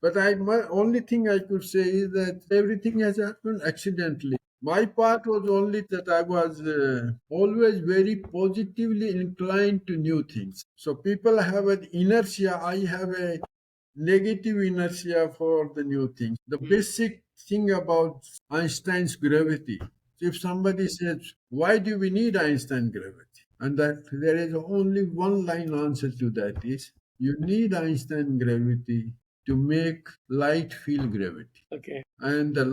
But only thing I could say is that everything has happened accidentally. My part was only that I was always very positively inclined to new things. So people have an inertia. I have a negative inertia for the new things. The basic thing about Einstein's gravity. If somebody says, why do we need Einstein gravity? And that there is only one line answer to that is, you need Einstein gravity to make light feel gravity. Okay. And the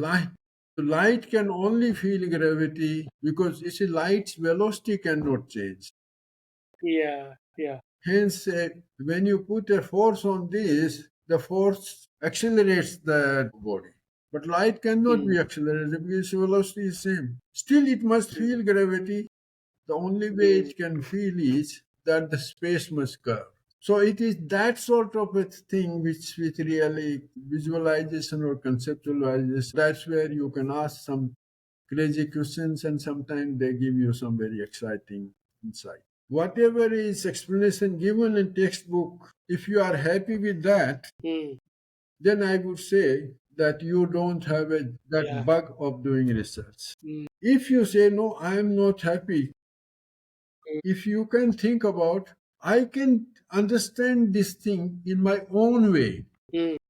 light can only feel gravity because you see light's velocity cannot change. Yeah, yeah. Hence, when you put a force on this, the force accelerates the body. But light cannot be accelerated because velocity is same. Still, it must feel gravity. The only way it can feel is that the space must curve. So it is that sort of a thing which really visualization or conceptualization. That's where you can ask some crazy questions and sometimes they give you some very exciting insight. Whatever is explanation given in textbook, if you are happy with that, then I would say that you don't have that bug of doing research. If you say, no, I am not happy, if you can think about, I can understand this thing in my own way,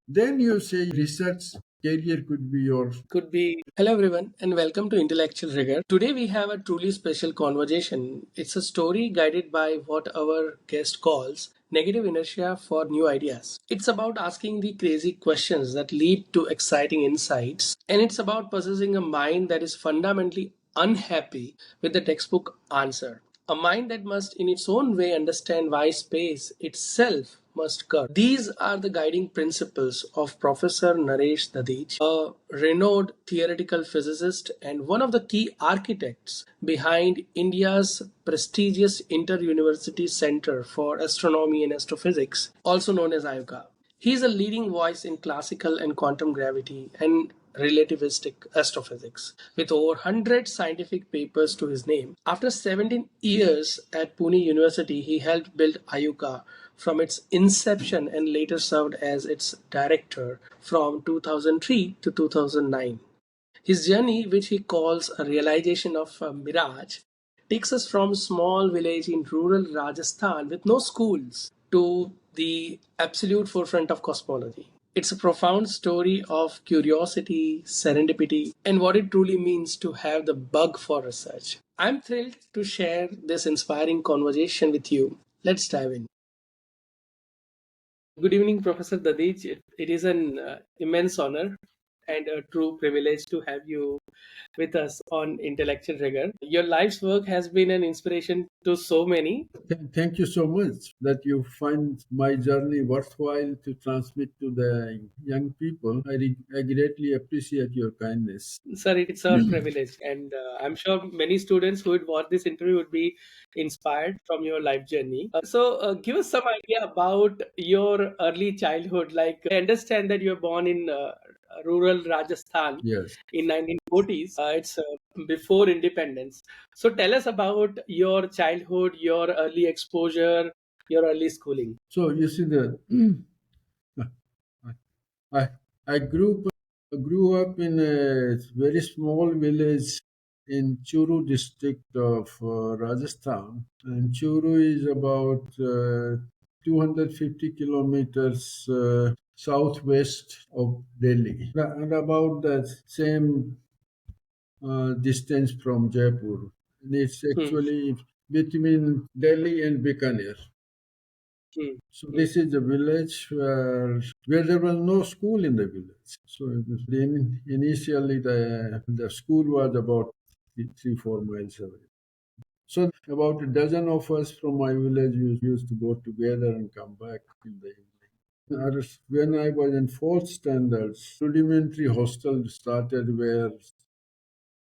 then you say research career could be yours. Could be. Hello, everyone, and welcome to Intellectual Rigor. Today, we have a truly special conversation. It's a story guided by what our guest calls negative inertia for new ideas. It's about asking the crazy questions that lead to exciting insights, and it's about possessing a mind that is fundamentally unhappy with the textbook answer. A mind that must, in its own way, understand why space itself must curve. These are the guiding principles of Professor Naresh Dadhich, a renowned theoretical physicist and one of the key architects behind India's prestigious Inter-University Center for Astronomy and Astrophysics, also known as IUCAA. He is a leading voice in classical and quantum gravity and relativistic astrophysics, with over 100 scientific papers to his name. After 17 years at Pune University, he helped build IUCAA from its inception and later served as its director from 2003 to 2009. His journey, which he calls a realization of a mirage, takes us from a small village in rural Rajasthan with no schools to the absolute forefront of cosmology. It's a profound story of curiosity, serendipity, and what it truly means to have the bug for research. I'm thrilled to share this inspiring conversation with you. Let's dive in. Good evening, Professor Dadich. It is an immense honor and a true privilege to have you with us on Intellectual Rigor. Your life's work has been an inspiration to so many. Thank you so much that you find my journey worthwhile to transmit to the young people. I greatly appreciate your kindness. Sir, it's our privilege, and I'm sure many students who would watch this interview would be inspired from your life journey. Give us some idea about your early childhood. Like, I understand that you were born in rural Rajasthan. Yes. In 1940s. It's before independence. So tell us about your childhood, your early exposure, your early schooling. So you see the I I grew up in a very small village in Churu district of Rajasthan, and Churu is about 250 kilometers southwest of Delhi, and about the same distance from Jaipur. And it's actually between Delhi and Bikaner. So this is a village where there was no school in the village. So it was initially the school was about 3 4 miles away. So about a dozen of us from my village used to go together and come back in the evening. When I was in fourth standard, rudimentary hostel started where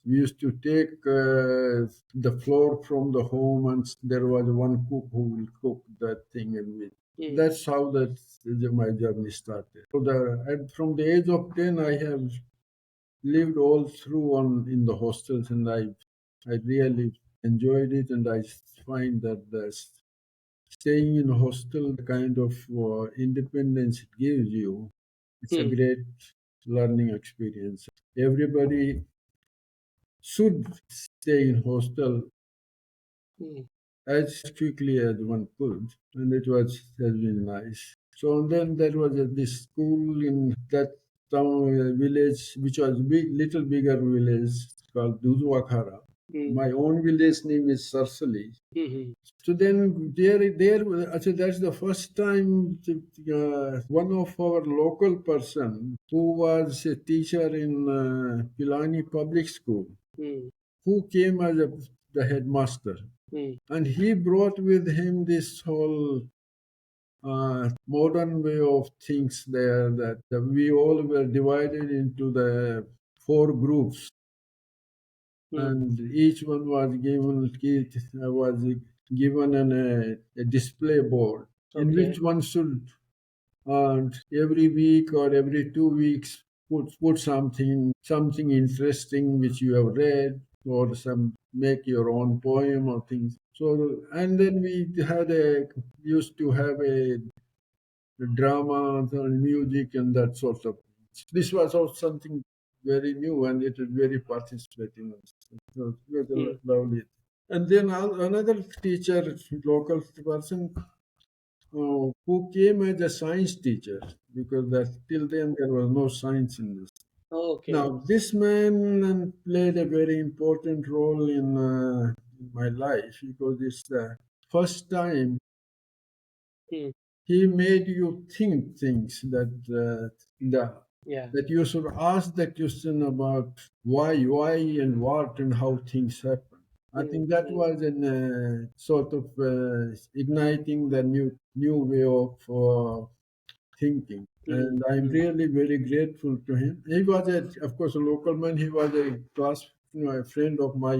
we used to take the floor from the home, and there was one cook who will cook that thing, and that's how my journey started. From the age of 10, I have lived all through on in the hostels, and I really enjoyed it, and I find that staying in a hostel, the kind of independence it gives you, It's a Hmm. great learning experience. Everybody should stay in hostel Hmm. as quickly as one could, and it was has been nice. So then there was this school in that town village, which was big, little bigger village called Dudwakhara. Hmm. My own village name is Sarsali. Hmm. So then there, actually that's the first time one of our local person who was a teacher in Pilani Public School, Hmm. who came as the headmaster, Hmm. and he brought with him this whole modern way of things there that we all were divided into the four groups, Hmm. and each one was given a display board in Okay. which one should every week or every 2 weeks put something interesting which you have read, or some make your own poem or things. So and then we had a used to have a drama and music and that sort of things. This was also something very new, and it was very participating. So it was Hmm. lovely. And then another teacher, local person, who came as a science teacher, because that till then there was no science in this. Okay. Now, this man played a very important role in my life, because it's the first time Hmm. he made you think things the, Yeah. that you should ask the question about why, and what, and how things happen. I Hmm. think that Hmm. was an sort of igniting the new way of thinking. Hmm. And I'm Hmm. really very grateful to him. He was, of course, a local man. He was a class, a friend of my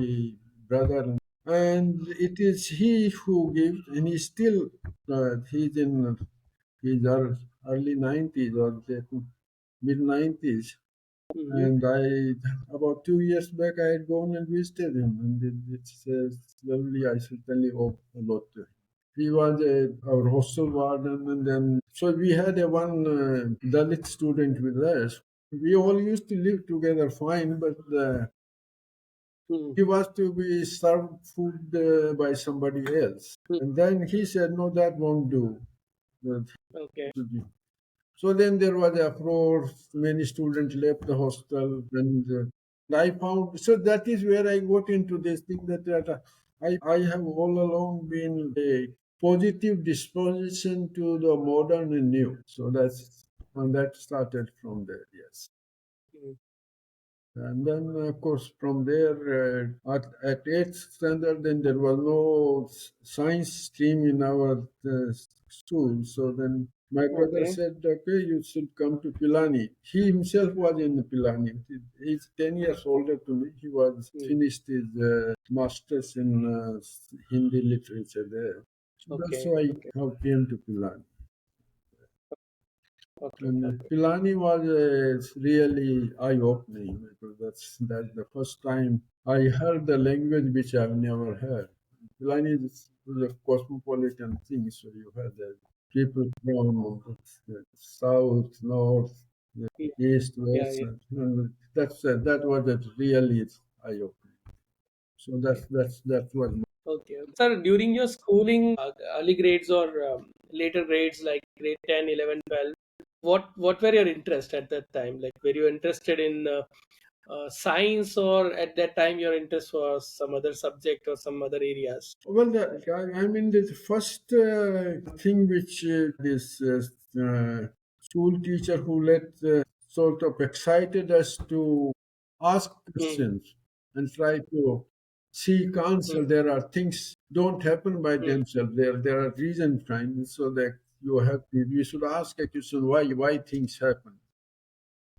brother, and it is he who gives, and he's still he's in his early 90s or mid 90s. Hmm. And about 2 years back, I had gone and visited him, and it's lovely. I certainly owe a lot to him. He was our hostel warden, and then so we had a one Dalit student with us. We all used to live together fine, but Hmm. he was to be served food by somebody else. Hmm. And then he said, "No, that won't do." That Okay. should be. So then there was uproar. Many students left the hostel, and I found. So that is where I got into this thing that I have all along been a positive disposition to the modern and new. So that started from there. Yes. Hmm. And then, of course, from there, at eighth standard, then there was no science stream in our school. So then my brother Okay. said, okay, you should come to Pilani. He himself was in Pilani. He's 10 years older to me. He was Hmm. finished his master's in Hindi literature there. So that's Okay. why Okay. I came to Pilani. Okay. And Okay. Pilani was really eye-opening, because that's the first time I heard the language which I've never heard. Pilani is a cosmopolitan thing, so you have the people from the south, north, the Yeah. east, Yeah. west, Yeah. and that was a really eye-opening. So Okay. that was Okay. Sir, during your schooling, early grades or later grades like grade 10, 11, 12, what were your interests at that time? Like, were you interested in science, or at that time your interest was some other subject or some other areas? well, I mean, the first thing which this school teacher who sort of excited us to ask Hmm. questions and try to seek Hmm. answer. There are things don't happen by Hmm. themselves. There are reasons behind it, so that you should ask a question why things happen.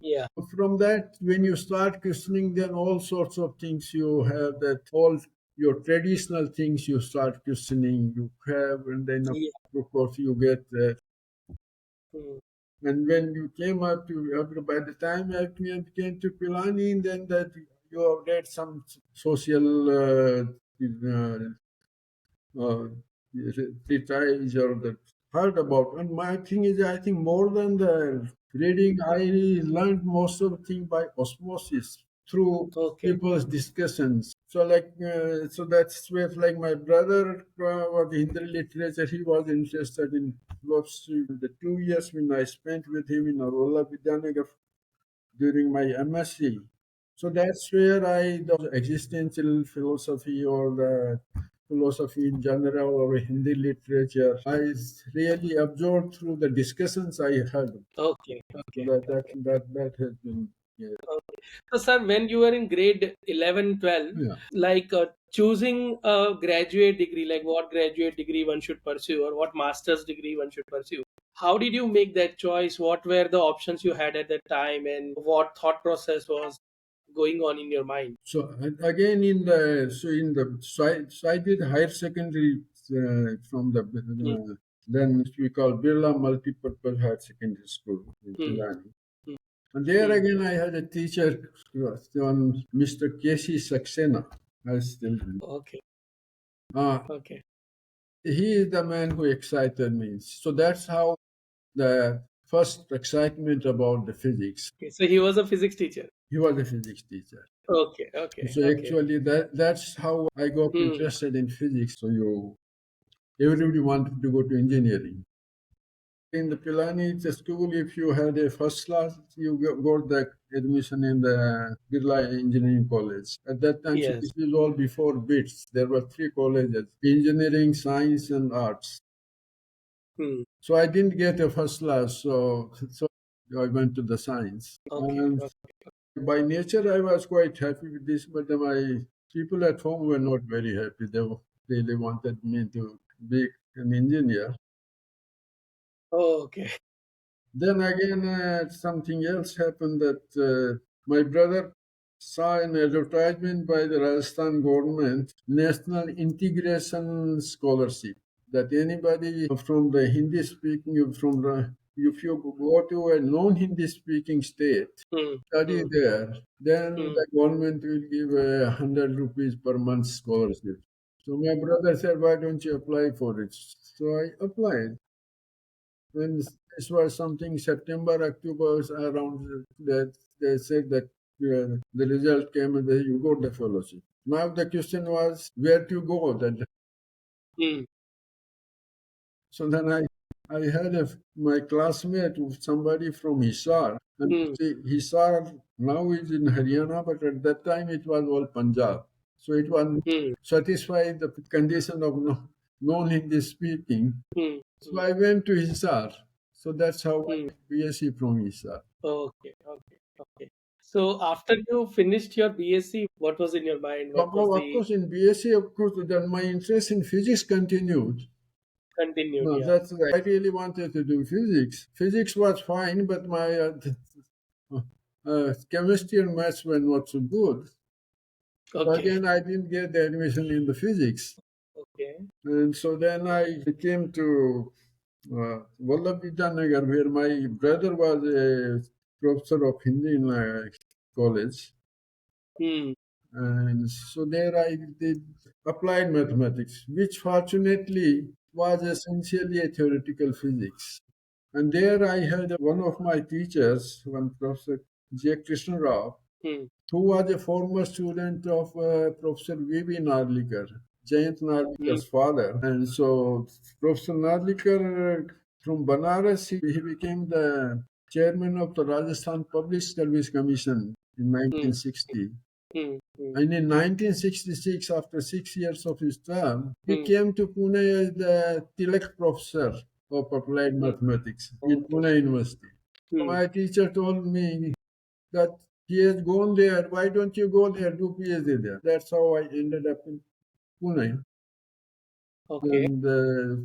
Yeah. From that, when you start questioning, then all sorts of things you have, that all your traditional things you start questioning, you have, and then Yeah. of course you get Hmm. and when you came up to by the time you came to Pilani, then that you have read some social uh, uh, treatise or the heard about. And my thing is, I think more than the Reading, I learned most of the thing by osmosis through Okay. people's discussions. So so that's where like my brother was Hindi literature. He was interested in philosophy. The 2 years when I spent with him in Arola Vidyanagar during my MSc. So that's where the existential philosophy or the philosophy in general or Hindi literature, I really absorbed through the discussions I had. Okay. So Okay. Okay. that has been, yeah. Okay. So, sir, when you were in grade 11, 12, Yeah. like choosing a graduate degree, like what graduate degree one should pursue or what master's degree one should pursue, how did you make that choice? What were the options you had at that time, and what thought process was going on in your mind? So again so I did higher secondary from Hmm. then we call Birla Multipurpose Higher Secondary School in Hmm. Pilani. Hmm. And there Hmm. again, I had a teacher, on Mr. K.C. Saxena. I still remember. Okay. Uh, Okay. he is the man who excited me. So that's how the first excitement about the physics. Okay. So he was a physics teacher. He was a physics teacher. Okay. Okay. So Okay. actually, that's how I got Hmm. interested in physics. So everybody wanted to go to engineering. In the Pilani, it's a school. If you had a first class, you got the admission in the Birla Engineering College. At that time, so Yes. this is all before BITS. There were three colleges: engineering, science, and arts. Hmm. So I didn't get a first class, so I went to the science. Okay. And Okay. by nature, I was quite happy with this, but my people at home were not very happy. They wanted me to be an engineer. Okay. Then again, something else happened that my brother saw an advertisement by the Rajasthan government, National Integration Scholarship, that anybody from the Hindi speaking, if you go to a non Hindi speaking state, Hmm. study Hmm. there, then Hmm. the government will give 100 rupees per month scholarship. So my brother said, why don't you apply for it? So I applied. When this was something September, October around that they said that the result came and you got the fellowship. Now the question was where to go. Hmm. So then I had my classmate, somebody from Hisar, and Hmm. see, Hisar now is in Haryana, but at that time it was all Punjab. So it was Hmm. satisfied the condition of non-Hindi speaking. Hmm. So Hmm. I went to Hisar. So that's how I Hmm. did BSc from Hisar. Okay. Okay. Okay. So after you finished your BSc, what was in your mind? What was Of the course, in BSc, of course, then my interest in physics continued. continued? No, Yeah. that's right. I really wanted to do physics. Physics was fine, but my chemistry and maths were not so good. So Okay. again, I didn't get the admission in the physics. Okay. And so then I came to Vallabhidanagar, where my brother was a professor of Hindi in college. Hmm. And so there I did applied mathematics, which fortunately was essentially a theoretical physics. And there I had one of my teachers, one Professor J. Krishna Rao, Hmm. who was a former student of Professor V.B. Narlikar, Jayant Hmm. Narlikar's father. And so Professor Narlikar from Banaras, he became the chairman of the Rajasthan Public Service Commission in Hmm. 1960. Hmm. Hmm. And in 1966, after 6 years of his term, he Hmm. came to Pune as the Tilak Professor of Applied Hmm. Mathematics in Okay. Pune University. So Hmm. my teacher told me that he has gone there. Why don't you go there, do PhD there? That's how I ended up in Pune. Okay. And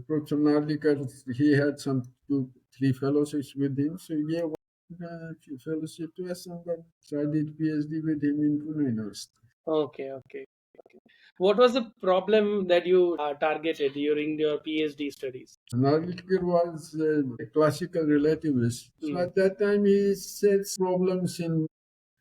Professor Narlikar, he had some two, three fellowships with him. So he gave one fellowship to us, and then so I did PhD with him in Pune University. Okay. Okay. Okay. What was the problem that you targeted during your PhD studies? Narlikar was a classical relativist. So Hmm. at that time, he sets problems in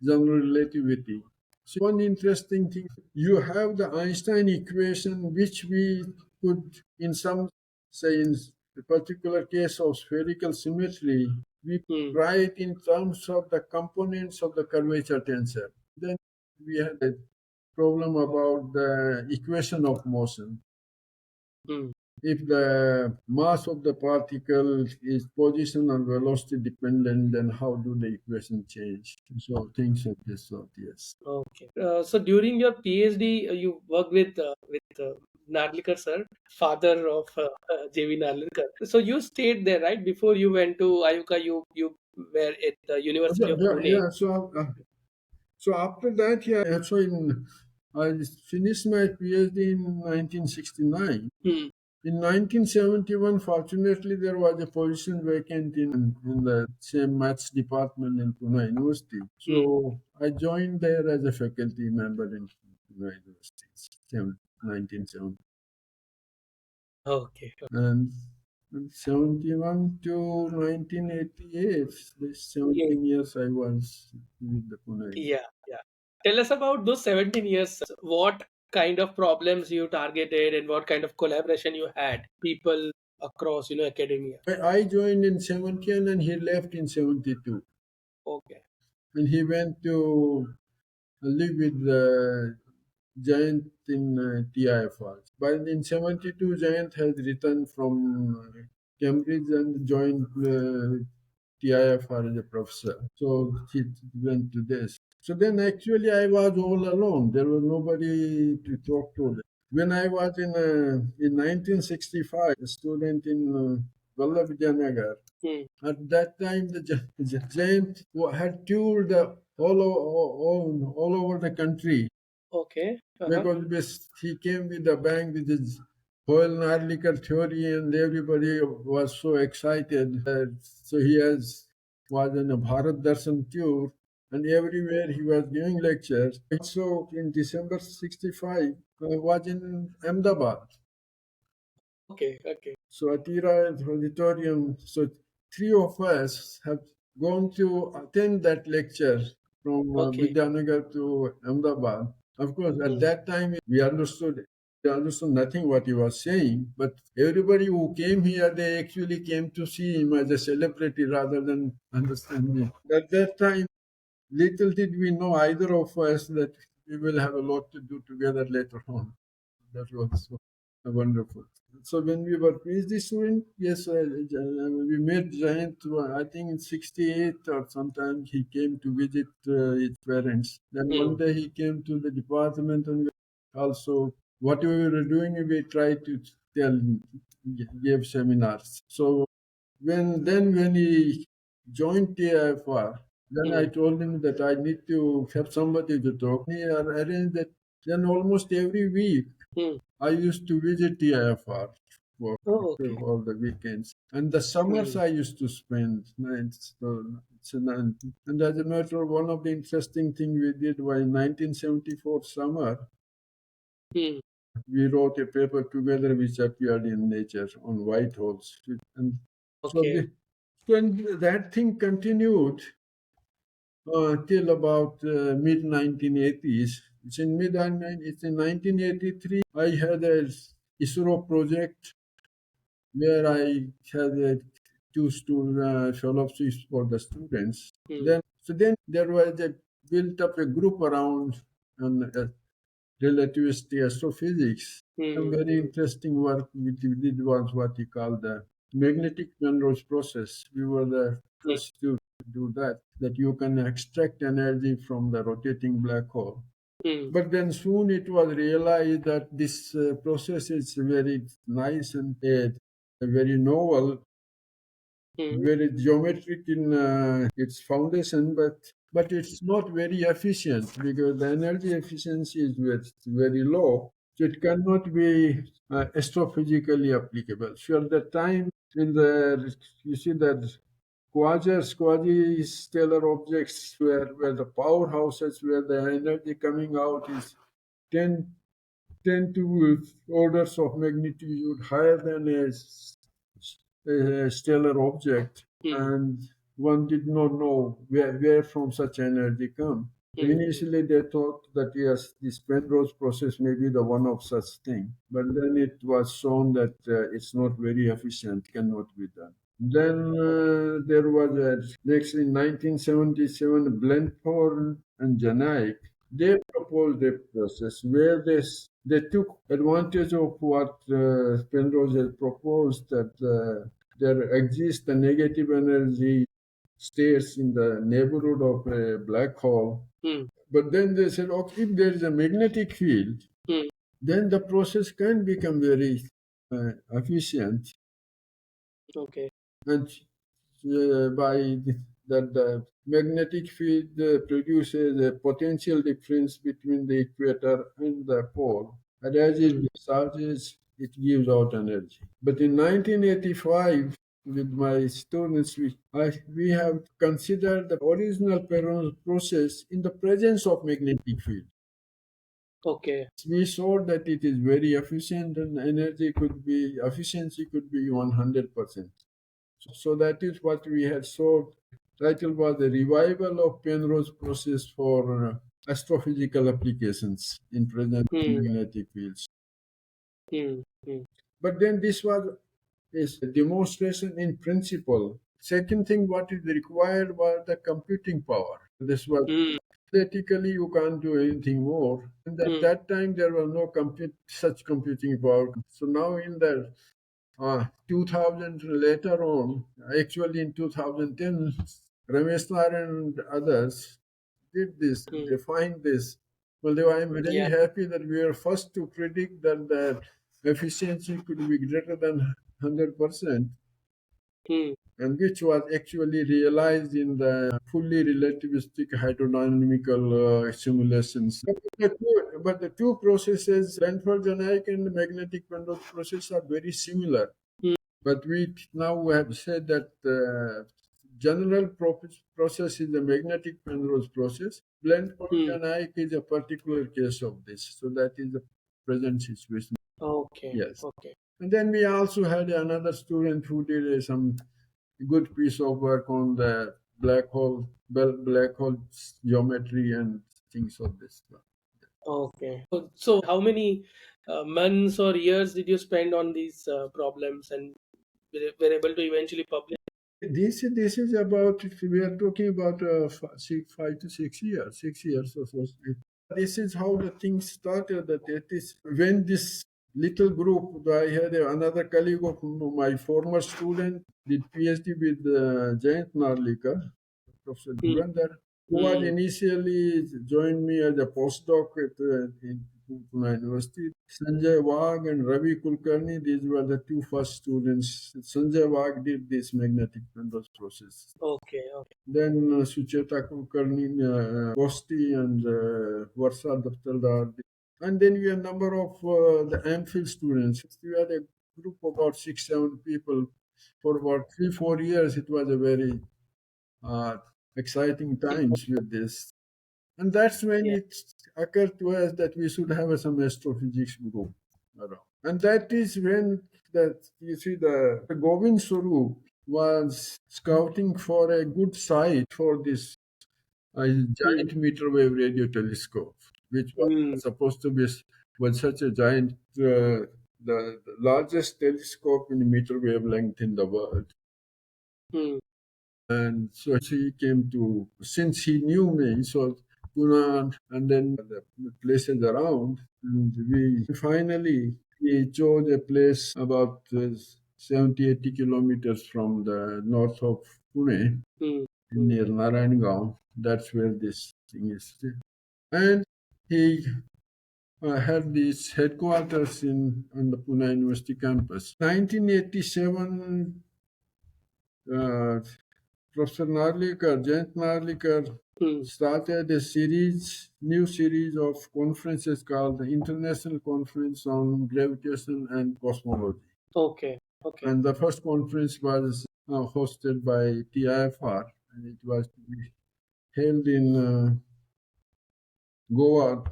general relativity. So one interesting thing, you have the Einstein equation, which we could, in some, say, in a particular case of spherical symmetry, We Hmm. write in terms of the components of the curvature tensor. Then we had a problem about the equation of motion. Hmm. If the mass of the particle is position and velocity dependent, then how do the equation change? So things of this sort, yes. Okay. So during your PhD, you worked with Narlikar sir, father of JV Narlikar. So you stayed there, right? Before you went to IUCAA, you were at the University Yeah, of yeah, Pune. yeah. So after that, yeah, I finished my PhD in 1969. Hmm. In 1971, fortunately, there was a position vacant in the same maths department in Pune University. Hmm. So I joined there as a faculty member in Pune University, 1970. Okay. And 71 to 1988, this Okay. 17 years I was with the Pune. Yeah. Yeah. Tell us about those 17 years. What kind of problems you targeted and what kind of collaboration you had people across, academia. I joined in 71 and he left in 72. Okay. And he went to live with Giant in TIFR. But in 72, Giant has returned from Cambridge and joined TIFR as a professor. So he went to this. So then actually I was all alone. There was nobody to talk to. When I was in 1965, a student in Vallabhjanagar, Hmm. at that time, the giant had toured all over the country Okay. Uh-huh. because he came with a bang with his whole Narlikar theory, and everybody was so excited. So he was in a Bharat Darshan tour, and everywhere he was giving lectures. So in December '65, I was in Ahmedabad. Okay. Okay. So Atira Auditorium. So three of us have gone to attend that lecture from Okay. Vidyanagar to Ahmedabad. Of course, at Hmm. that time we understood nothing what he was saying. But everybody who came here, they actually came to see him as a celebrity rather than understand me. At that time, little did we know either of us that we will have a lot to do together later on. That was so wonderful. So when we were PhD student, yes, we met Giant. I think in '68 or sometime he came to visit his parents. Then Hmm. one day he came to the department and also what we were doing, we tried to tell, give seminars. So when he joined TIFR, then I Hmm. told him that I need to have somebody to talk. He arranged that. Then almost every week Hmm. I used to visit TIFR for Oh, okay. all the weekends. And the summers Hmm. I used to spend nights. And as a matter of one of the interesting things we did was in 1974 summer, Hmm. we wrote a paper together which appeared in Nature on white holes. And so, Okay. that thing continued till about mid 1980s. It's in 1983. I had a ISRO project where I had two fellowships for the students. Hmm. Then there was a built up a group around on relativistic astrophysics. Some Hmm. very Hmm. interesting work we did was what he called the magnetic Penrose process. We were the Hmm. first to do that you can extract energy from the rotating black hole. Hmm. But then soon it was realized that this process is very nice and very novel, Hmm. very geometric in its foundation, but it's not very efficient because the energy efficiency is very low. So it cannot be astrophysically applicable. So at the time in the you see that quasi-stellar objects where the powerhouses where the energy coming out is 10 10 to orders of magnitude higher than a stellar object, Hmm. and one did not know where from such energy come. So Hmm. initially, they thought that yes, this Penrose process may be the one of such thing, but then it was shown that it's not very efficient, cannot be done. Then there was next in 1977, Blenthorn and Janaik. They proposed a process where they took advantage of what Penrose had proposed, that there exists a negative energy states in the neighborhood of a black hole. Hmm. But then they said, okay, if there is a magnetic field, Hmm. then the process can become very efficient. Okay. And by that the magnetic field produces a potential difference between the equator and the pole, and as it Hmm. discharges, it gives out energy. But in 1985, with my students, we have considered the original Penrose process in the presence of magnetic field. Okay. We saw that it is very efficient and efficiency could be 100%. So that is what we had sought. Title was the revival of Penrose process for astrophysical applications in present Hmm. magnetic fields. Hmm. Hmm. But then this was is a demonstration in principle. Second thing, what is required was the computing power. This was Hmm. theoretically you can't do anything more. And at Hmm. that time there was no such computing power. So now in the 2000 later on, actually in 2010, Rameswar and others did this, Hmm. defined this. Well, I'm very Yeah. happy that we are first to predict that the efficiency could be greater than 100%, Hmm. and which was actually realized in the fully relativistic hydrodynamical simulations. But the two processes, Lanford-Janaik and the magnetic Penrose process, are very similar. Hmm. But we now have said that general process is the magnetic Penrose process. Blend Hmm. photovoltaic is a particular case of this. So that is the present situation. Okay. Yes. Okay. And then we also had another student who did some good piece of work on the black hole geometry and things of this. Okay. So how many months or years did you spend on these problems and were able to eventually publish? This is about, we are talking about 5 to 6 years, 6 years or so. This is how the thing started. That it is when this little group, I had another colleague of my former student, did PhD with Jayant Narlikar, Professor Hmm. Durandar, who was Hmm. initially joined me as a postdoc in Pune University. Sanjay Wagh and Ravi Kulkarni, these were the two first students. Sanjay Wagh did this magnetic Penrose process. Okay. Okay. Then Sucheta Kulkarni, Gosti, and Varsa Daftardar. And then we had a number of the MPhil students. We had a group of about 6, 7 people for about 3, 4 years. It was a very uh, exciting times with this. And that's when Yeah. it occurred to us that we should have some astrophysics group around. And that is when that you see the Govind Swarup was scouting for a good site for this Hmm. giant meter wave radio telescope, which was Hmm. supposed to be was such a giant, the largest telescope in meter wavelength in the world. Hmm. And so he came to, since he knew me, so Pune and then the places around, and we finally he chose a place about 70, 80 kilometers from the north of Pune, Hmm. Hmm. near Narayangaon. That's where this thing is. And he had these headquarters in on the Pune University campus. 1987, Professor Narlikar, Jayant Narlikar, Hmm. started a new series of conferences called the International Conference on Gravitation and Cosmology. Okay. Okay. And the first conference was hosted by TIFR, and it was to be held in Goa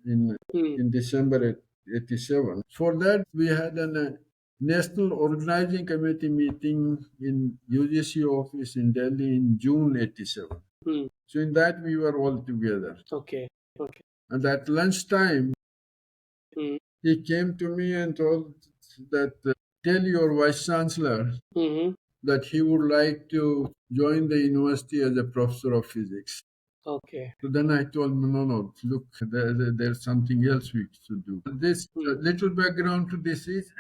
in Hmm. December 87. For that, we had a National Organizing Committee meeting in UGC office in Delhi in June 87. Hmm. So in that, we were all together. Okay. Okay. And at lunchtime, Hmm. he came to me and told that, tell your vice chancellor Hmm. that he would like to join the university as a professor of physics. Okay. So then I told him, no, no, look, there's something else we should do. This Hmm. little background to this is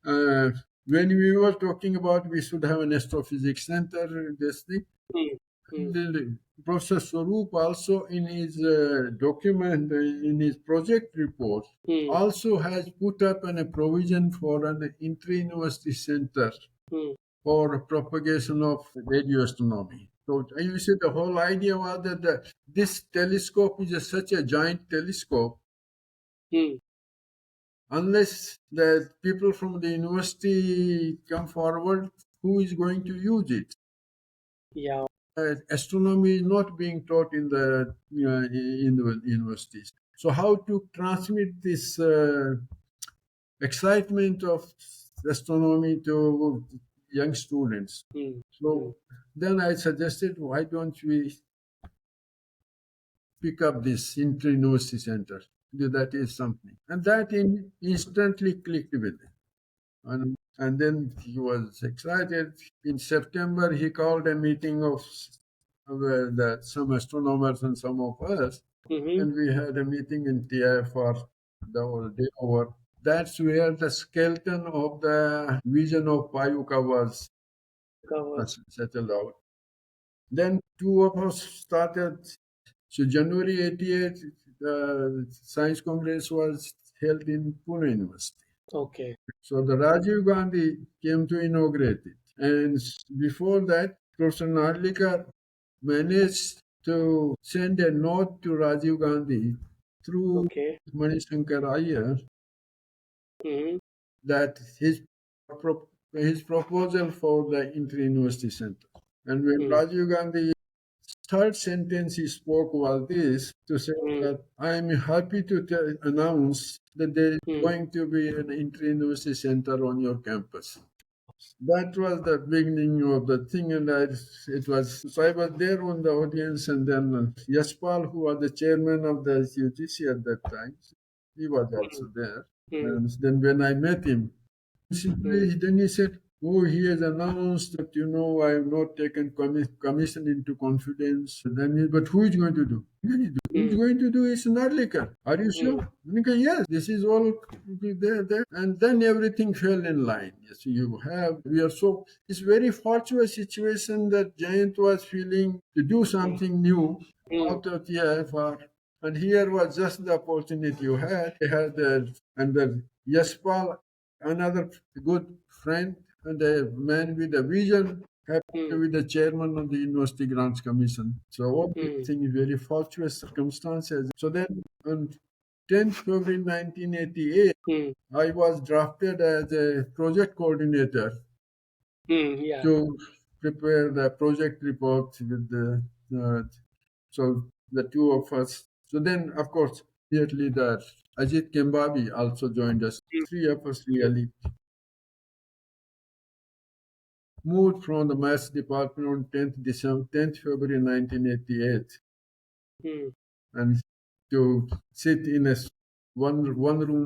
uh, when we were talking about we should have an astrophysics center, this thing, Hmm. Hmm. Professor Swaroop also in his document, in his project report, Hmm. also has put up a provision for an inter-university center Hmm. for propagation of radio astronomy. So you see, the whole idea was that this telescope is such a giant telescope. Hmm. Unless the people from the university come forward, who is going to use it? Yeah. Astronomy is not being taught in the universities. So how to transmit this excitement of astronomy to young students? Hmm. Hmm. So then I suggested, why don't we pick up this inter-university center? That is something, and that instantly clicked with him. And then he was excited. In September, he called a meeting of some astronomers and some of us, Hmm. and we had a meeting in TI for the whole day over. That's where the skeleton of the vision of IUCAA was Cover. settled out. Then two of us started. So January 88, the Science Congress was held in Pune University. Okay. So the Rajiv Gandhi came to inaugurate it. And before that, Professor Narlikar managed to send a note to Rajiv Gandhi through Okay. Manishankar Iyer Hmm. that his proposal for the inter-university center. And when Hmm. Rajiv Gandhi third sentence he spoke was this to say Hmm. that I am happy to announce that there is Hmm. going to be an inter-university center on your campus. That was the beginning of the thing, and it was so I was there on the audience, and then Yashpal, who was the chairman of the UGC at that time, he was Hmm. also there. Hmm. And then when I met him, Hmm. then he said, "Oh, he has announced that I have not taken commission into confidence." But who is going to do? Who is Hmm. going to do is Narlikar. Are you Hmm. sure? Yes, this is all there. And then everything fell in line. Yes, we are so, it's very fortunate situation that Giant was feeling to do Hmm. something new Hmm. out of TIFR. And here was just the opportunity you had. They had and the Yashpal, another good friend and a man with a vision, happened to Hmm. be the chairman of the University Grants Commission. So all these Hmm. things very fortunate circumstances. So then on 10th February 1988, Hmm. I was drafted as a project coordinator Hmm. Yeah. to prepare the project report with so the two of us. So then, of course, immediately that Ajit Kembabi also joined us. Hmm. Three of us really moved from the maths department on 10th February 1988, Hmm. and to sit in one room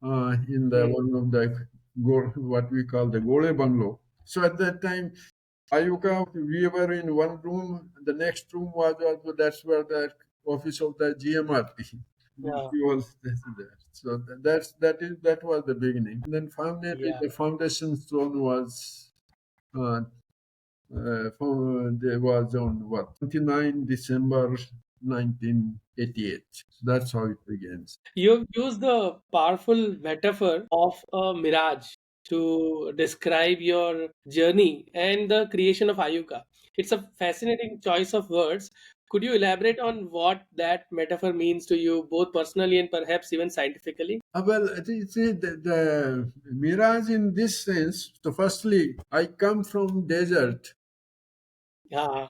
in the Hmm. one of the what we call the Gole bungalow. So at that time, IUCAA, we were in one room. The next room was that's where the office of the GMRT. Yeah. He was there. So that was the beginning. And then finally, Yeah. the foundation stone was uh, there was on what 29 December 1988. That's how it begins. You've used the powerful metaphor of a mirage to describe your journey and the creation of Ayuka. It's a fascinating choice of words. Could you elaborate on what that metaphor means to you, both personally and perhaps even scientifically? Well, the mirage in this sense. So, firstly, I come from desert. Yeah.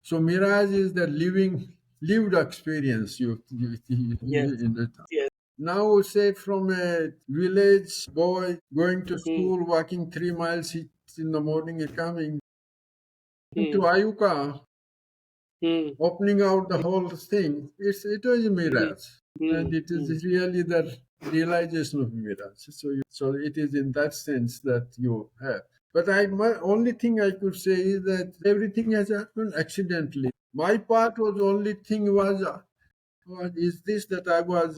So, mirage is the lived experience Yes. in the Yes. now, say from a village boy going to Hmm. school, walking 3 miles in the morning and coming into Hmm. Ayuka, Hmm. opening out the whole thing, it was a Hmm. mirage. Hmm. And it Hmm. is really the realization of mirage. So So it is in that sense that you have. But my only thing I could say is that everything has happened accidentally. My part was only thing was is this that I was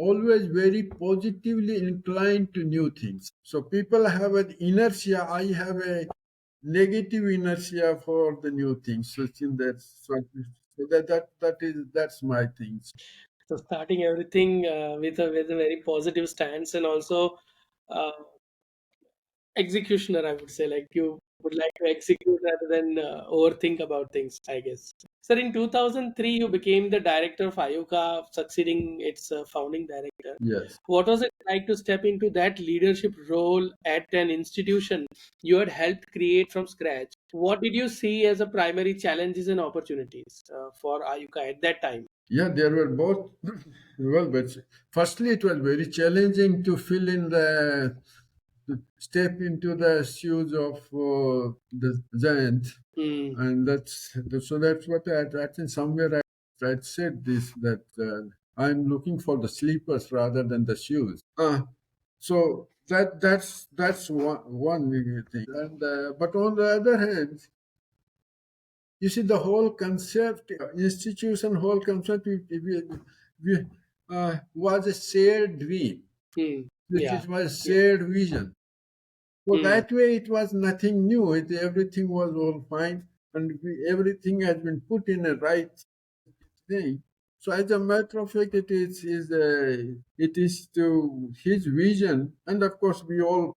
always very positively inclined to new things. So people have an inertia. I have a negative inertia for the new things. So, that's my thing. So starting everything with a very positive stance, and also uh, executioner, I would say, like you would like to execute rather than overthink about things, I guess. Sir, in 2003, you became the director of IUCAA, succeeding its founding director. Yes. What was it like to step into that leadership role at an institution you had helped create from scratch? What did you see as the primary challenges and opportunities for IUCAA at that time? Yeah, there were both. Well, but firstly, it was very challenging to fill in the to step into the shoes of the giant, Hmm. and that's what I think somewhere I said this that I'm looking for the sleepers rather than the shoes. So that's one thing, and but on the other hand, you see, the whole concept, institution, whole concept was a shared dream, Hmm. which Yeah. is was Yeah. shared vision. So Hmm. that way, it was nothing new. Everything was all fine, and everything has been put in a right thing. So, as a matter of fact, it is to his vision, and of course, we all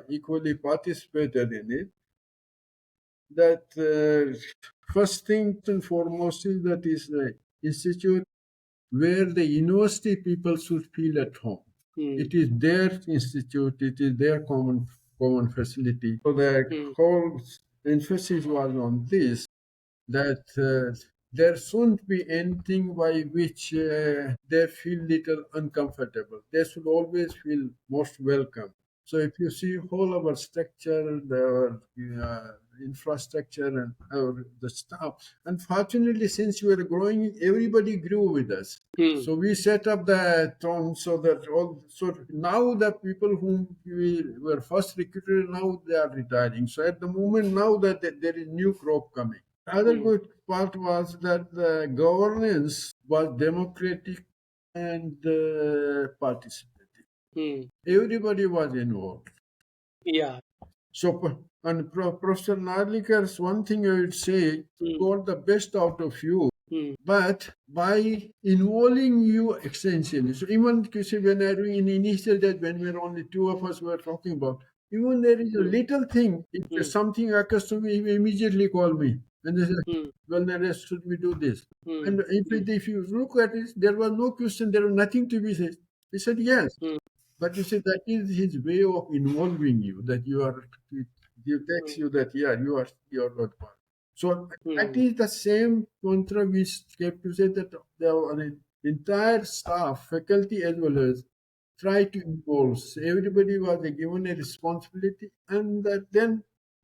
equally participated in it. That first thing and foremost is that is the institute where the university people should feel at home. Hmm. It is their institute, it is their common facility. So the Hmm. whole emphasis was on this, that there shouldn't be anything by which they feel little uncomfortable. They should always feel most welcome. So if you see whole our structure, the infrastructure and the staff, unfortunately, since we were growing, everybody grew with us. Hmm. So we set up the tone so that all. So now the people whom we were first recruited, now they are retiring. So at the moment now that there is new crop coming. Other Hmm. good part was that the governance was democratic and participative. Hmm. Everybody was involved. Yeah. Professor Narlikar's one thing I would say, Hmm. got the best out of you, Hmm. but by involving you extensively. So even you see, when I in initial that when we were only two of us were talking about, even there is a Hmm. little thing, if Hmm. something occurs to me, he immediately call me and they say, Hmm. well, Naresh, should we do this? Hmm. And if you look at it, there was no question, there was nothing to be said. He said yes. Hmm. But you see, that is his way of involving you, that you are, he takes Hmm. you that, yeah, you are not part. So that Hmm. is the same mantra we kept to say that the entire staff, faculty as well as try to involve. So everybody was given a responsibility, and that then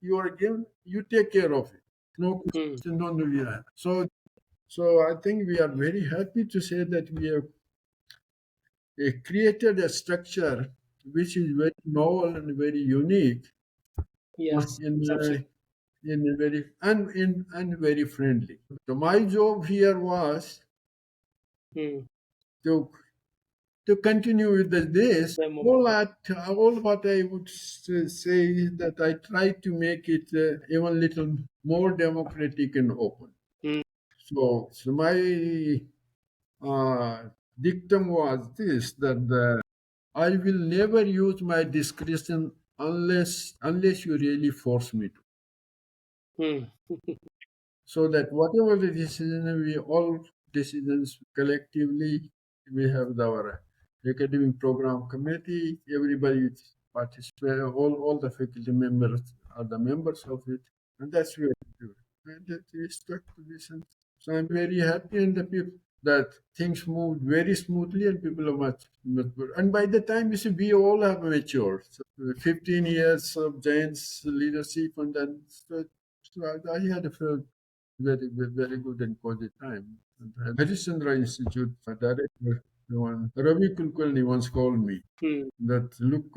you are given, you take care of it. No Hmm. question, no, no, yeah. So I think we are very happy to say that we have created a structure which is very novel and very unique Yes. in Absolutely. in a very and very friendly. So my job here was Hmm. to continue with this. The momentum. All what I would say is that I try to make it even little more democratic and open. Hmm. So my dictum was this, that I will never use my discretion unless you really force me to. Hmm. So that whatever the decision, we all decisions collectively, we have our academic program committee, everybody participate, all the faculty members are the members of it, and that's what we do. And that we stuck to this, and so I'm very happy, and the people that things moved very smoothly, and people are much good. And by the time you see, we all have matured. So 15 years of Giants leadership, and then so I had a very good and positive time. And Harishchandra Institute director. The one Ravi Kulkarni once called me Hmm. that look,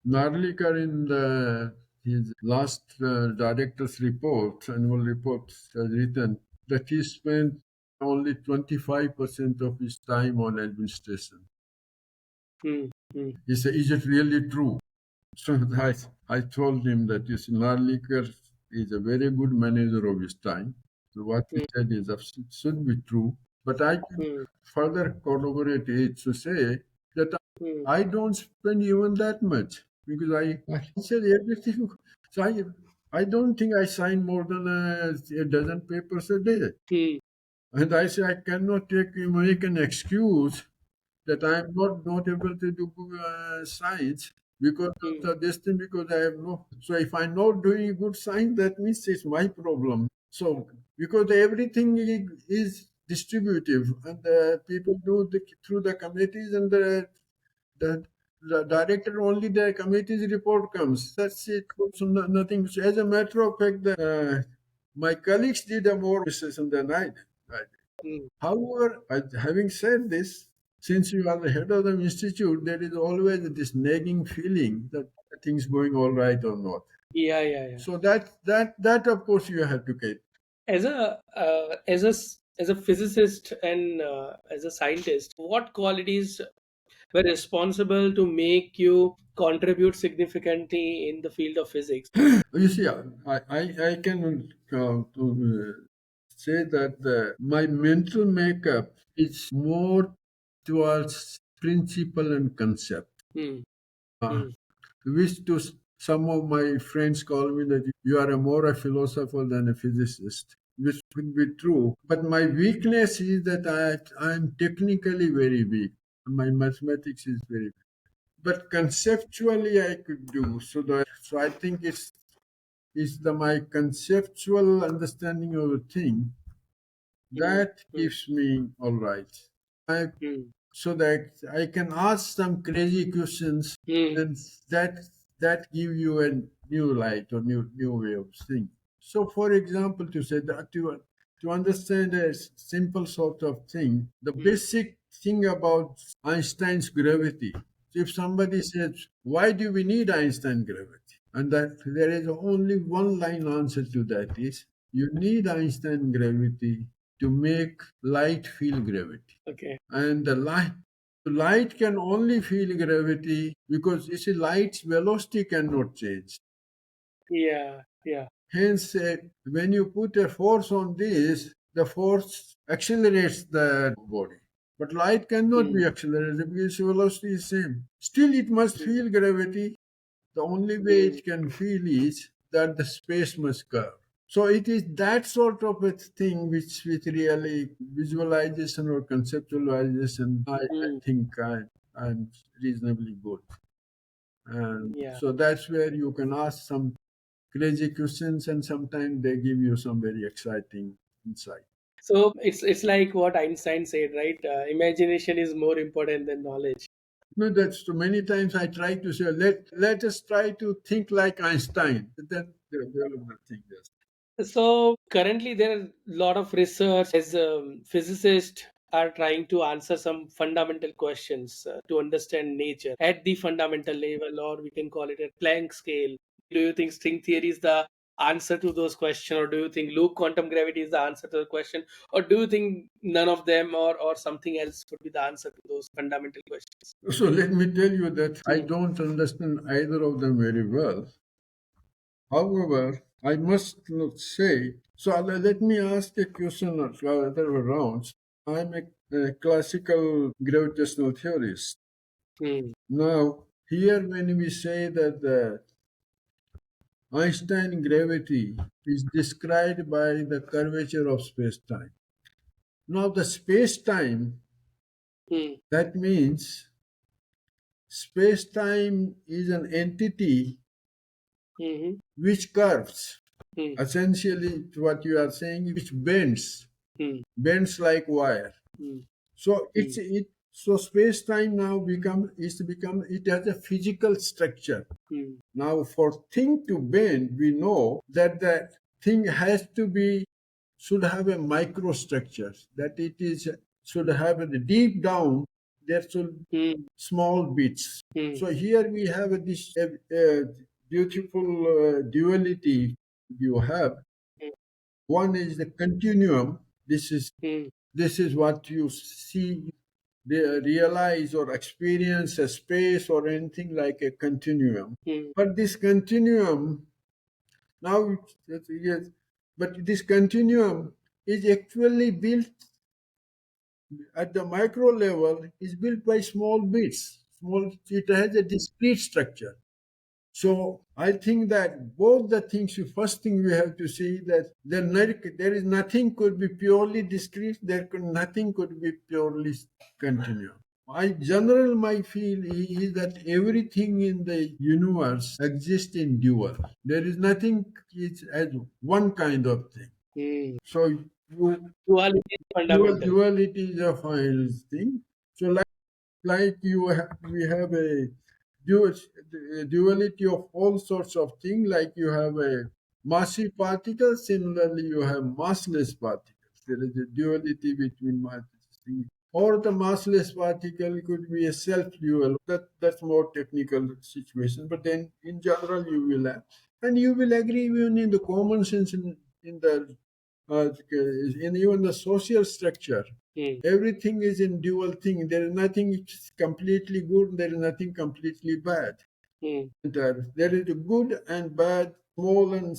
Narlikar in his last director's report, annual report, has written that he spent only 25% of his time on administration. Hmm. Hmm. He said, "Is it really true?" So I told him that you see, Narlikar is a very good manager of his time. So what he Hmm. said is should be true. But I can Hmm. further corroborate it to say that Hmm. I don't spend even that much because I said everything. So I don't think I sign more than a dozen papers a day. Hmm. And I say I cannot make an excuse that I am not able to do science because of Hmm. this thing, because I have no. So if I'm not doing good science, that means it's my problem. So because everything is distributive and people do through the committees and the the director only the committee's report comes. That's it. So nothing. So as a matter of fact, my colleagues did a more research than I did. Hmm. However, having said this, since you are the head of the institute, there is always this nagging feeling that things going all right or not. Yeah, yeah, yeah. So that of course you have to get. As a physicist and as a scientist, what qualities were responsible to make you contribute significantly in the field of physics? You see, I can say that my mental makeup is more towards principle and concept. Hmm. Uh, Hmm. which to some of my friends call me that you are a more a philosopher than a physicist, which could be true. But my weakness is that I'm technically very weak. My mathematics is very weak. But conceptually I could do. So I think it's my conceptual understanding of a thing Hmm. that Hmm. keeps me all right. I Hmm. so that I can ask some crazy questions Hmm. and that that give you a new light or new way of thinking. So, for example, to say that to understand a simple sort of thing, the Hmm. basic thing about Einstein's gravity. If somebody says, "Why do we need Einstein gravity?" and that there is only one line answer to that is, you need Einstein gravity to make light feel gravity. Okay. And the light can only feel gravity because you see light's velocity cannot change. Yeah. Yeah. Hence, when you put a force on this, the force accelerates the body. But light cannot Hmm. be accelerated because velocity is same. Still, it must Hmm. feel gravity. The only way Hmm. it can feel is that the space must curve. So it is that sort of a thing which with really visualization or conceptualization, I Hmm. think I'm reasonably good. And Yeah. so that's where you can ask some crazy questions and sometimes they give you some very exciting insight. So it's like what Einstein said, right? Imagination is more important than knowledge. No, that's too many times I try to say, let us try to think like Einstein. Then they develop the thing. Yes. So currently there are a lot of research as physicists are trying to answer some fundamental questions to understand nature at the fundamental level, or we can call it a Planck scale. Do you think string theory is the answer to those questions, or do you think loop quantum gravity is the answer to the question, or do you think none of them, or something else would be the answer to those fundamental questions? So let me tell you that I Hmm. don't understand either of them very well. However, I must not say, so let me ask a question other way around. I'm a classical gravitational theorist. Hmm. Now, here when we say that the Einstein gravity is described by the curvature of space-time. Now, the space-time, Hmm. that means space-time is an entity Hmm. which curves. Hmm. Essentially, what you are saying, which Hmm. bends like wire. Hmm. So Hmm. so space time now become it has a physical structure. Hmm. Now for thing to bend, we know that the thing has to be should have a microstructure, that it is should have a deep down. there should mm, small bits. mm, So here we have this beautiful duality you have. mm, One is the continuum. This is mm, this is what you see, realize or experience a space or anything like a continuum. mm, But this continuum now, yes, but this continuum is actually built at the micro level. Is built by small bits. Small. It has a discrete structure. So I think that both the things, first thing we have to see that there is nothing could be purely discrete, nothing could be purely continuous. My feel is that everything in the universe exists in dual. There is nothing is as one kind of thing. mm. So you, Duality is fundamental. duality is a final thing. So like we have a duality of all sorts of things, like you have a massive particle, similarly you have massless particles. There is a duality between things. Or the massless particle could be a self-dual. That's more technical situation, but then in general you will have, and you will agree even in the common sense in the in even the social structure. Mm, Everything is in dual thing. There is nothing which is completely good. There is nothing completely bad. mm, There is a good and bad, small and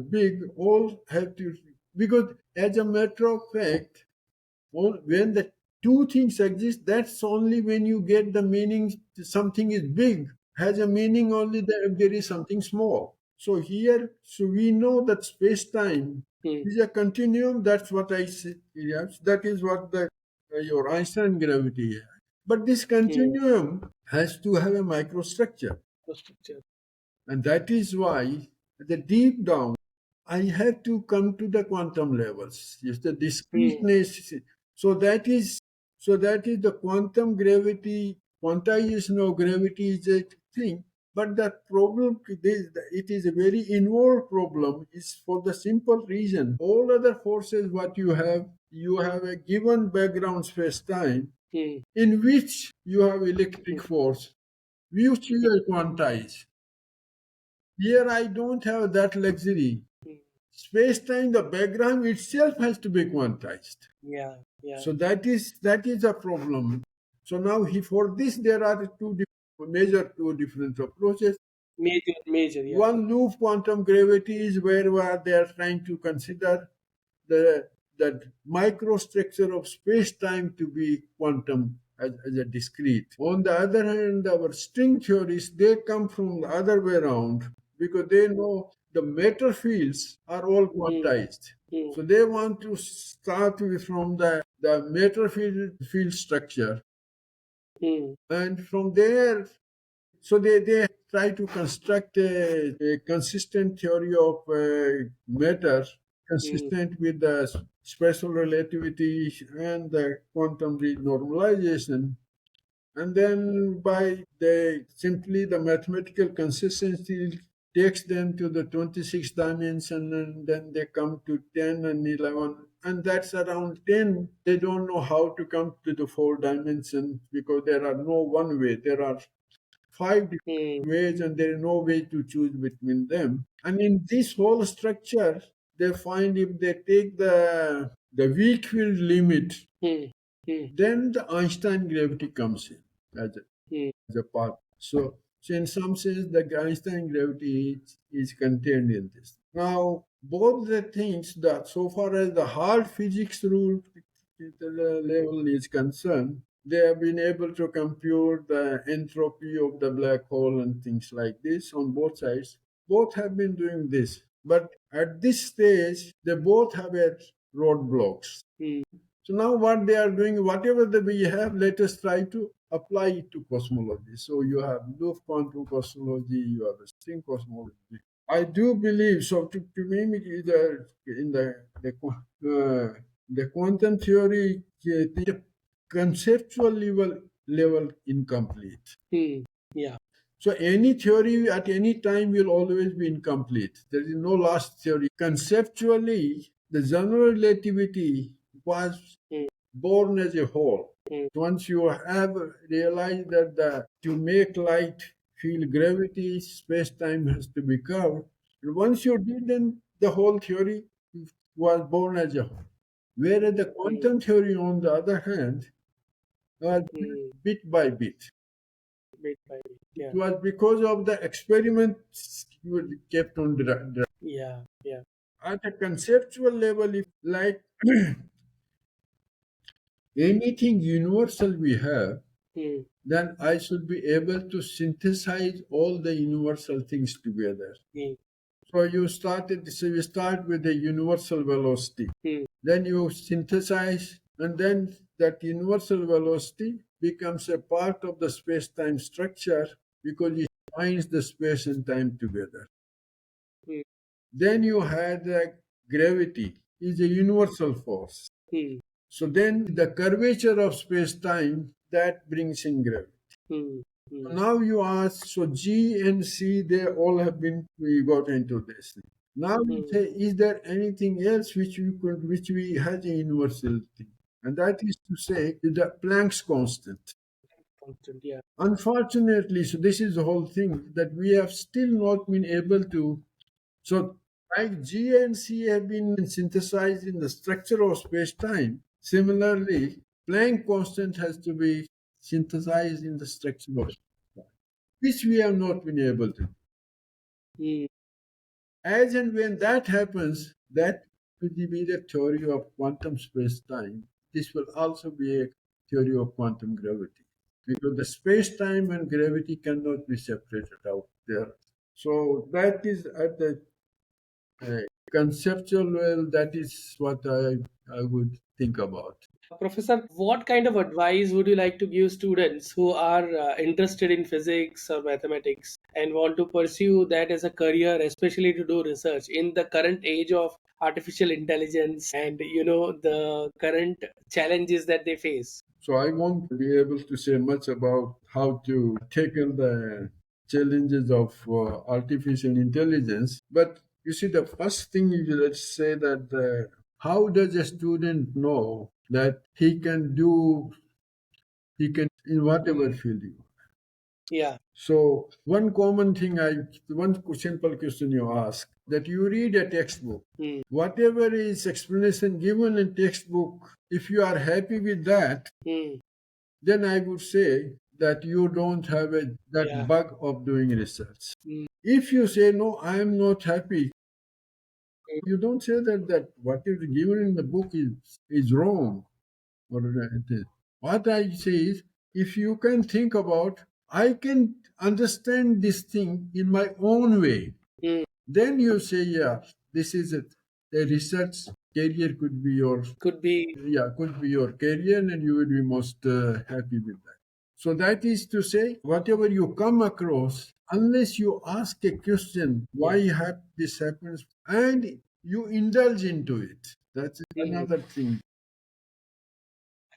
big. All have to, because as a matter of fact, when the two things exist, that's only when you get the meaning. Something is big has a meaning only that if there is something small. So here, so we know that space time mm, is a continuum. That's what I said. Yes, that is what the your Einstein gravity is. But this mm. continuum has to have a microstructure, Structure. and that is why the deep down I have to come to the quantum levels. Yes, the Mm, discreteness. So that is the quantum gravity, quantization of gravity is a thing. But the problem, it is a very involved problem, is for the simple reason. All other forces, what you have a given background space time mm, in which you have electric mm, force, which you will quantize. Here I don't have that luxury. mm. Space-time, the background itself has to be quantized. Yeah, yeah. So that is a problem. So now for this there are two different approaches. Major, major, yeah. One loop quantum gravity is where they are trying to consider the that microstructure of space-time to be quantum as a discrete. On the other hand, our string theories, they come from the other way around, because they know the matter fields are all Mm, quantized. mm, So they want to start from the matter field structure, mm, and from there, so they try to construct a consistent theory of matter, mm, consistent with the special relativity and the quantum renormalization. And then by the mathematical consistency takes them to the 26th dimension, and then they come to 10 and 11. And that's around 10. They don't know how to come to the four dimensions, because there are no one way. There are five different mm, ways, and there is no way to choose between them. And in this whole structure, they find if they take the weak field limit, mm, mm, then the Einstein gravity comes in mm, as a part. So in some sense, the Einstein gravity is contained in this. Now, both the things that so far as the hard physics rule level is concerned, they have been able to compute the entropy of the black hole and things like this on both sides. Both have been doing this. But at this stage, they both have a roadblocks. mm, So now what they are doing, whatever that we have, let us try to apply it to cosmology. So you have loop quantum cosmology, you have a string cosmology. I do believe so. To me, in the quantum theory, the conceptual level incomplete. mm. Yeah. So any theory at any time will always be incomplete. There is no last theory. Conceptually, the general relativity was Mm, born as a whole. mm, Once you have realized that to make light feel gravity, space-time has to be curved. And once you did, then the whole theory was born as a whole. Whereas the mm, quantum theory, on the other hand, was built mm. bit by bit. Bit by bit. It Yeah. was because of the experiments you were kept on Yeah. Yeah. at a conceptual level. If like anything universal we have, Mm, then I should be able to synthesize all the universal things together. mm, So you start with the universal velocity. mm, Then you synthesize, and then that universal velocity becomes a part of the space-time structure because it binds the space and time together. mm, Then you had the gravity is a universal force. mm, So then the curvature of space-time that brings in gravity. mm, mm, Now you ask, so G and C, they all have been, we got into this. Now you mm. say, is there anything else which we had a universal thing? And that is to say, the Planck's constant. Constant. Yeah. Unfortunately, so this is the whole thing that we have still not been able to. So, like G and C have been synthesized in the structure of space-time. Similarly, Planck constant has to be synthesized in the structure of space-time, which we have not been able to. Mm, As and when that happens, that will be the theory of quantum space-time. This will also be a theory of quantum gravity because the space-time and gravity cannot be separated out there. So that is at the conceptual level. That is what I would think about. Professor, what kind of advice would you like to give students who are interested in physics or mathematics and want to pursue that as a career, especially to do research in the current age of artificial intelligence and the current challenges that they face? So I won't be able to say much about how to tackle the challenges of artificial intelligence. But you see, the first thing is, let's say that how does a student know that he can in whatever field you. Yeah. So one simple question you ask that you read a textbook. Mm, Whatever is explanation given in textbook, if you are happy with that, mm, then I would say that you don't have that yeah. bug of doing research. Mm, If you say no, I am not happy, mm, you don't say that what is given in the book is wrong or anything. What I say is, if you can think about, I can understand this thing in my own way. mm. Then you say, yeah, this is it. A research career could be your Could be. could be your career, and you will be most happy with that. So that is to say, whatever you come across, unless you ask a question, Yeah. why this happens, and you indulge into it. That's Mm. another thing.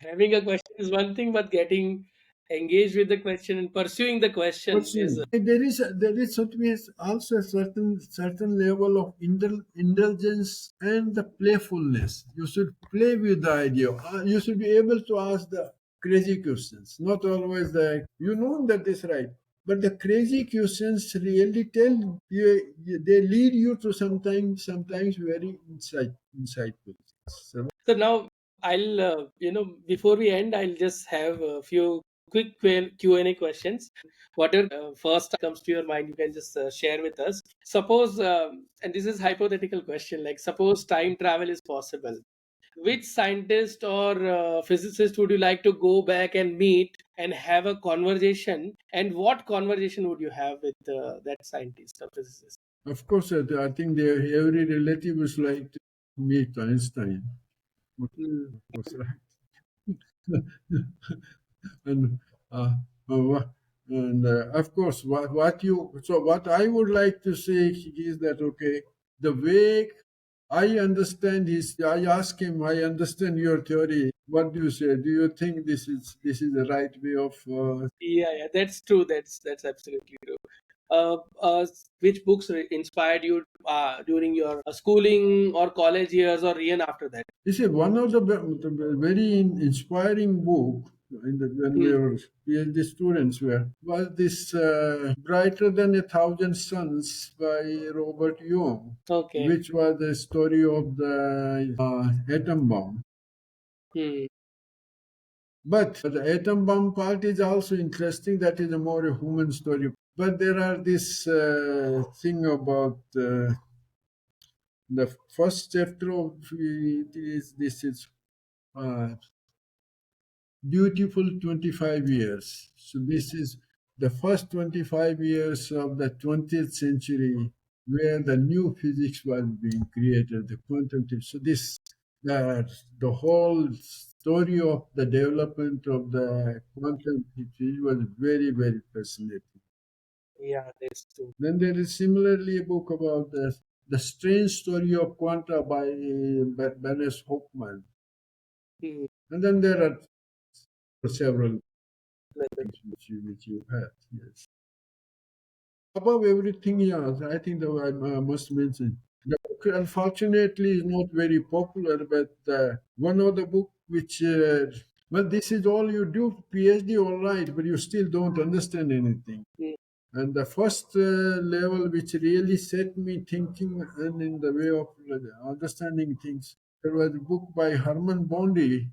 Having a question is one thing, but getting engaged with the question and pursuing the question is. Pursuing. There is also a certain level of indulgence and the playfulness. You should play with the idea. You should be able to ask the crazy questions, not always the you know that is right. But the crazy questions really tell they lead you to sometimes very insightful. So, So now before we end, I'll just have a few quick Q&A questions. Whatever first comes to your mind, you can just share with us. Suppose, and this is hypothetical question, like suppose time travel is possible. Which scientist or physicist would you like to go back and meet and have a conversation? And what conversation would you have with that scientist or physicist? of course, I think every relative is like to meet Einstein. Hmm. Of course, right? and uh, uh, of course, what I would like to say is that okay, the way I understand I ask him, I understand your theory. What do you say? Do you think this is the right way of? Yeah, yeah, that's true. That's absolutely true. Which books inspired you during your schooling or college years or even after that? This is one of the very inspiring book when we Hmm. were PhD students were, was this Brighter Than a Thousand Suns by Robert Young, Okay. which was the story of the atom bomb. Hmm. But the atom bomb part is also interesting. That is a more a human story. But there are this thing about the first chapter of it is this is uh, beautiful 25 years. So this is the first 25 years of the 20th century where the new physics was being created, the quantum theory. So this the whole story of the development of the quantum theory was very, very fascinating. Yeah, that's true. Then there is similarly a book about the strange story of quanta by Bernes Hoffman. Hmm. And then there are several Like, things which you have. Yes. Above everything else, I think that I must mention. The book, unfortunately, is not very popular, but one of the book which, well, this is all you do, PhD, all right, but you still don't understand anything. hmm. And the first level which really set me thinking and in the way of understanding things, there was a book by Herman Bondi,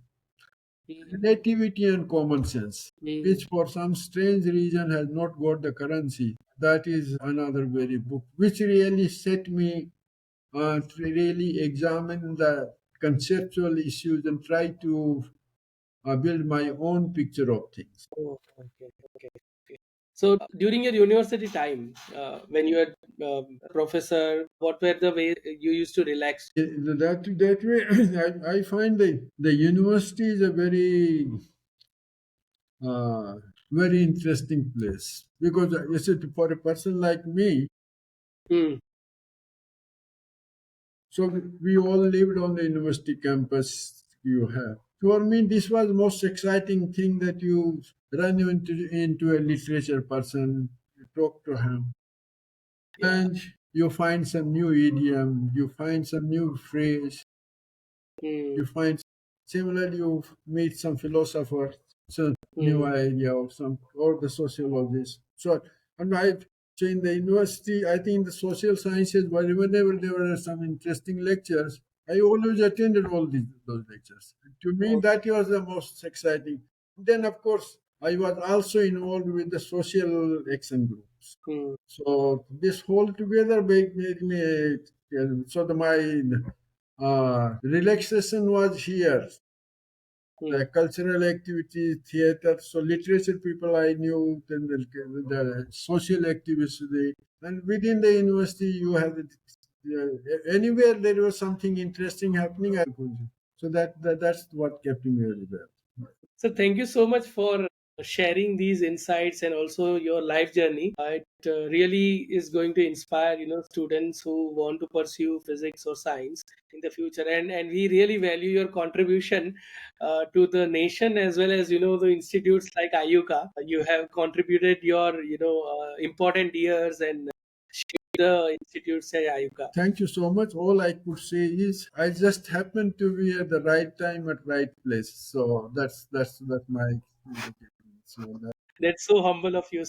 Hmm. Relativity and Common Sense, Hmm. which for some strange reason has not got the currency. That is another very book which really set me to really examine the conceptual issues and try to build my own picture of things. Oh, okay, okay, okay. So during your university time, when you were professor, what were the ways you used to relax? That way, I find that the university is a uh, very interesting place because you see, for a person like me, Hmm. so we all lived on the university campus you have. For me, this was the most exciting thing that you run into a literature person, you talk to him, Yeah. and you find some new idiom, you find some new phrase, Hmm. you find similarly you meet some philosopher, some new Hmm. idea of some or the sociologist. So and I so in the university, I think the social sciences, whenever there were some interesting lectures, I always attended all those lectures. To me, Oh. that was the most exciting. Then, of course, I was also involved with the social action groups. Hmm. So this whole together made me so my relaxation was here. Hmm. The cultural activities, theater, so literature people I knew, then the social activities, and within the university you have anywhere there was something interesting happening. I could, so that's what kept me very well. So thank you so much for sharing these insights and also your life journey. It really is going to inspire students who want to pursue physics or science in the future, and we really value your contribution to the nation as well as the institutes like IUCAA. You have contributed your important years and shaped the institutes at IUCAA. Thank you so much. All I could say is I just happened to be at the right time at right place. So that's my so That's so humble of you.